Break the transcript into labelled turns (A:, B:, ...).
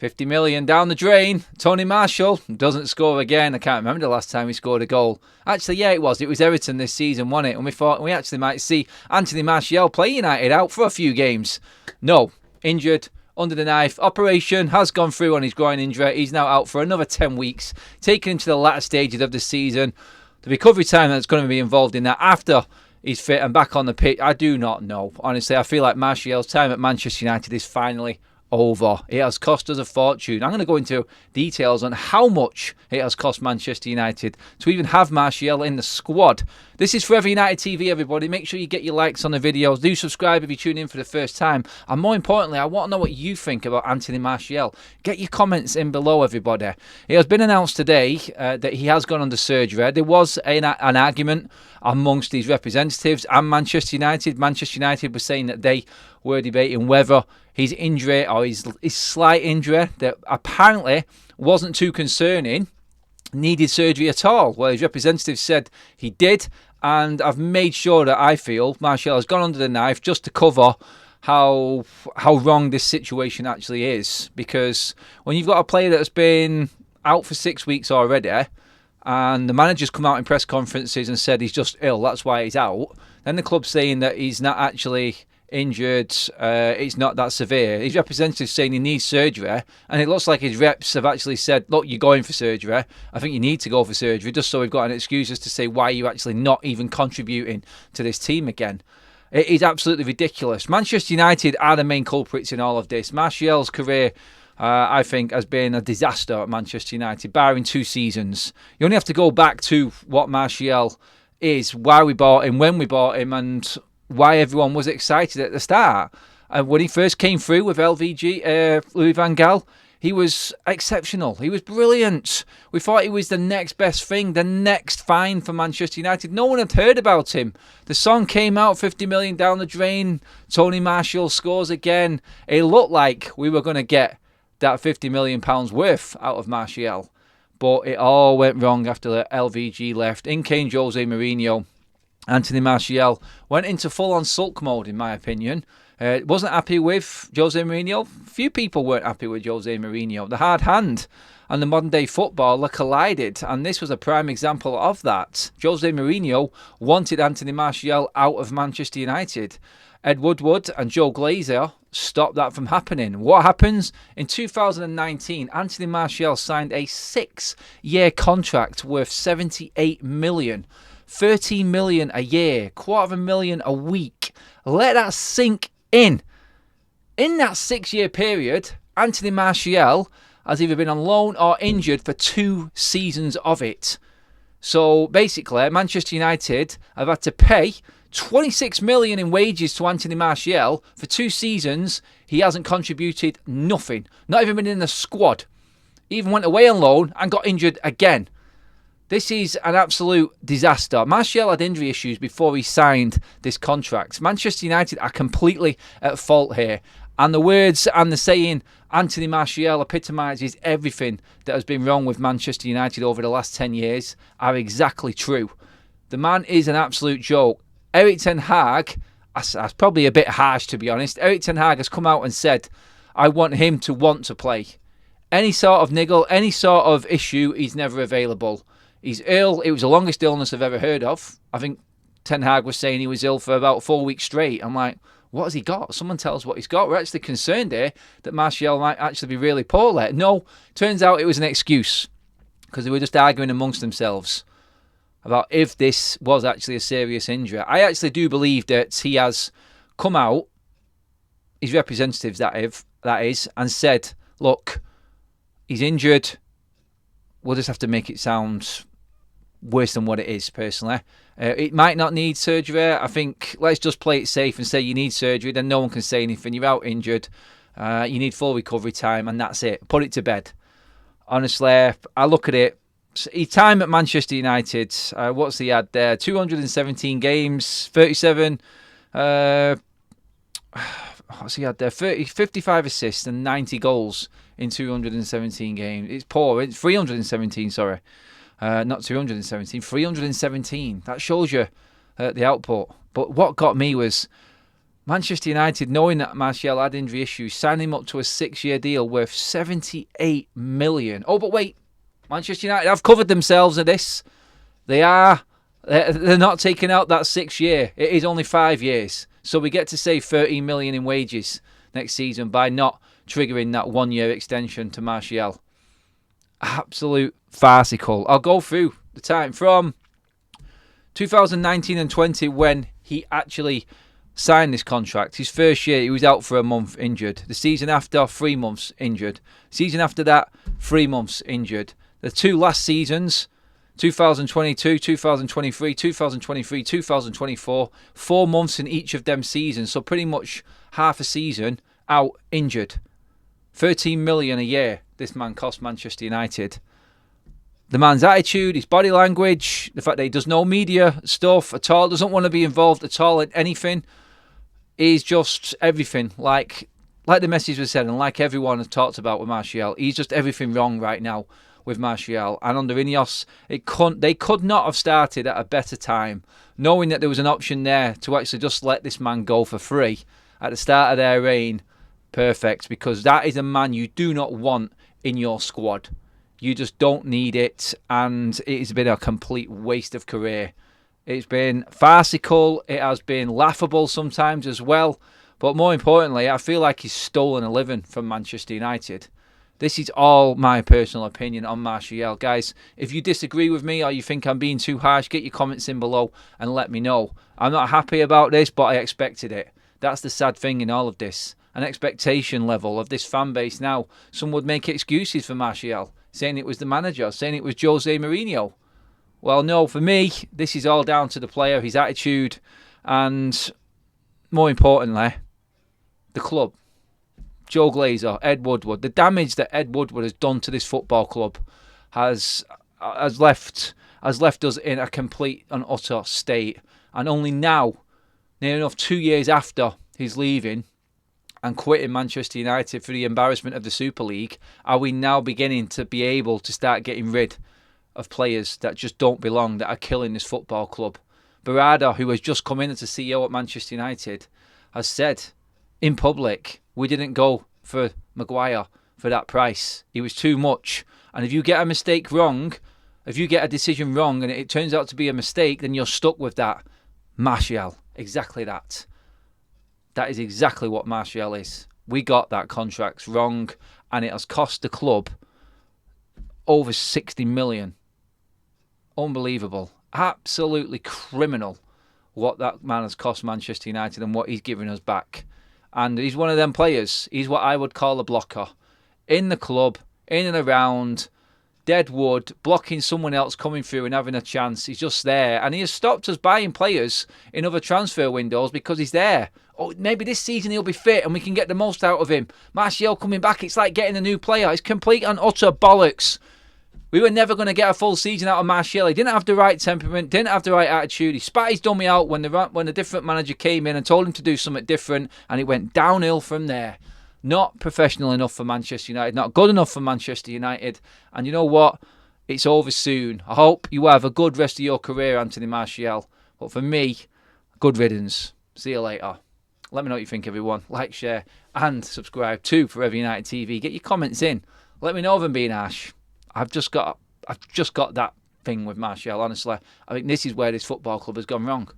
A: 50 million down the drain. Tony Marshall doesn't score again. I can't remember the last time he scored a goal. Actually, yeah, it was. It was Everton this season, wasn't it? And we thought we actually might see Anthony Martial play United out for a few games. No, injured, under the knife. Operation has gone through on his groin injury. He's now out for another 10 weeks, taking him to the latter stages of the season. The recovery time that's going to be involved in that after he's fit and back on the pitch, I do not know. Honestly, I feel like Martial's time at Manchester United is finally over. It has cost us a fortune. I'm going to go into details on how much it has cost Manchester United to even have Martial in the squad. This is Forever United TV, everybody. Make sure you get your likes on the videos. Do subscribe if you tune in for the first time. And more importantly, I want to know what you think about Anthony Martial. Get your comments in below, everybody. It has been announced today that he has gone under surgery. There was an argument amongst his representatives and Manchester United. Manchester United was saying that they were debating whether his injury or his slight injury that apparently wasn't too concerning needed surgery at all. Well, his representatives said he did, and I've made sure that I feel Martial has gone under the knife just to cover how wrong this situation actually is. Because when you've got a player that's been out for 6 weeks already, and the manager's come out in press conferences and said he's just ill, that's why he's out, then the club's saying that he's not actually injured, it's not that severe. His representative's saying he needs surgery, and it looks like his reps have actually said, look, you're going for surgery. I think you need to go for surgery, just so we've got an excuse as to say why you're actually not even contributing to this team again. It is absolutely ridiculous. Manchester United are the main culprits in all of this. Martial's career, I think, has been a disaster at Manchester United, barring 2 seasons. You only have to go back to what Martial is, why we bought him, when we bought him, and why everyone was excited at the start. And when he first came through with LVG, Louis van Gaal, he was exceptional. He was brilliant. We thought he was the next best thing, the next find for Manchester United. No one had heard about him. The song came out, 50 million down the drain. Tony Martial scores again. It looked like we were going to get that £50 million worth out of Martial. But it all went wrong after the LVG left. In came Jose Mourinho. Anthony Martial went into full-on sulk mode, in my opinion. Wasn't happy with Jose Mourinho. Few people weren't happy with Jose Mourinho. The hard hand and the modern-day footballer collided, and this was a prime example of that. Jose Mourinho wanted Anthony Martial out of Manchester United. Ed Woodward and Joe Glazer stopped that from happening. What happens? In 2019, Anthony Martial signed a 6-year contract worth 78 million. 13 million a year, $250,000 a week. Let that sink in. In that 6-year period, Anthony Martial has either been on loan or injured for 2 seasons of it. So basically, Manchester United have had to pay 26 million in wages to Anthony Martial for 2 seasons. He hasn't contributed nothing. Not even been in the squad. He even went away on loan and got injured again. This is an absolute disaster. Martial had injury issues before he signed this contract. Manchester United are completely at fault here. And the words and the saying, Anthony Martial epitomises everything that has been wrong with Manchester United over the last 10 years, are exactly true. The man is an absolute joke. Erik ten Hag, that's probably a bit harsh to be honest. Erik ten Hag has come out and said, I want him to want to play. Any sort of niggle, any sort of issue, he's never available. He's ill. It was the longest illness I've ever heard of. I think Ten Hag was saying he was ill for about 4 weeks straight. I'm like, what has he got? Someone tell us what he's got. We're actually concerned here that Martial might actually be really poorly. No, turns out it was an excuse because they were just arguing amongst themselves about if this was actually a serious injury. I actually do believe that he has come out, his representatives that is, and said, look, he's injured. We'll just have to make it sound worse than what it is, personally. It might not need surgery. I think let's just play it safe and say you need surgery, then no one can say anything. You're out injured. You need full recovery time, and that's it. Put it to bed. Honestly, I look at it. His time at Manchester United, what's he had there? 217 games, 37... what's he had there? 55 assists and 90 goals in 217 games. It's poor. It's 317, sorry. Not 217, 317. That shows you the output. But what got me was Manchester United, knowing that Martial had injury issues, signed him up to a 6-year deal worth 78 million. Oh, but wait, Manchester United have covered themselves in this. They're not taking out that 6 year. It is only 5 years. So we get to save 13 million in wages next season by not triggering that 1 year extension to Martial. Absolute farcical. I'll go through the time from 2019 and 20 when he actually signed this contract. His first year, he was out for a month injured. The season after, 3 months injured. Season after that, 3 months injured. The 2 last seasons, 2022, 2023, 2023, 2024, 4 months in each of them seasons. So pretty much half a season out injured. 13 million a year this man cost Manchester United. The man's attitude, his body language, the fact that he does no media stuff at all, doesn't want to be involved at all in anything, is just everything. Like the message was said, and like everyone has talked about with Martial, he's just everything wrong right now with Martial. And under INEOS, they could not have started at a better time, knowing that there was an option there to actually just let this man go for free at the start of their reign. Perfect, because that is a man you do not want in your squad. You just don't need it, and it has been a complete waste of career. It's been farcical, it has been laughable sometimes as well, but more importantly, I feel like he's stolen a living from Manchester United. This is all my personal opinion on Martial. Guys, if you disagree with me or you think I'm being too harsh, get your comments in below and let me know. I'm not happy about this, but I expected it. That's the sad thing in all of this. An expectation level of this fan base now. Some would make excuses for Martial, saying it was the manager, saying it was Jose Mourinho. Well, no, for me, this is all down to the player, his attitude, and more importantly, the club. Joe Glazer, Ed Woodward. The damage that Ed Woodward has done to this football club has left us in a complete and utter state. And only now, near enough 2 years after his leaving and quitting Manchester United for the embarrassment of the Super League, are we now beginning to be able to start getting rid of players that just don't belong, that are killing this football club. Barada, who has just come in as a CEO at Manchester United, has said in public, we didn't go for Maguire for that price. He was too much. And if you get a mistake wrong, if you get a decision wrong and it turns out to be a mistake, then you're stuck with that. Martial, exactly that. That is exactly what Martial is. We got that contract wrong, and it has cost the club over 60 million. Unbelievable. Absolutely criminal what that man has cost Manchester United and what he's given us back. And he's one of them players. He's what I would call a blocker. In the club, in and around, dead wood, blocking someone else coming through and having a chance. He's just there. And he has stopped us buying players in other transfer windows because he's there. Oh, maybe this season he'll be fit and we can get the most out of him. Martial coming back, it's like getting a new player. It's complete and utter bollocks. We were never going to get a full season out of Martial. He didn't have the right temperament, didn't have the right attitude. He spat his dummy out when the different manager came in and told him to do something different, and it went downhill from there. Not professional enough for Manchester United, not good enough for Manchester United. And you know what? It's over soon. I hope you have a good rest of your career, Anthony Martial. But for me, good riddance. See you later. Let me know what you think, everyone. Like, share, and subscribe to Forever United TV. Get your comments in. Let me know if I'm being harsh. I've just got that thing with Martial, honestly. I think this is where this football club has gone wrong.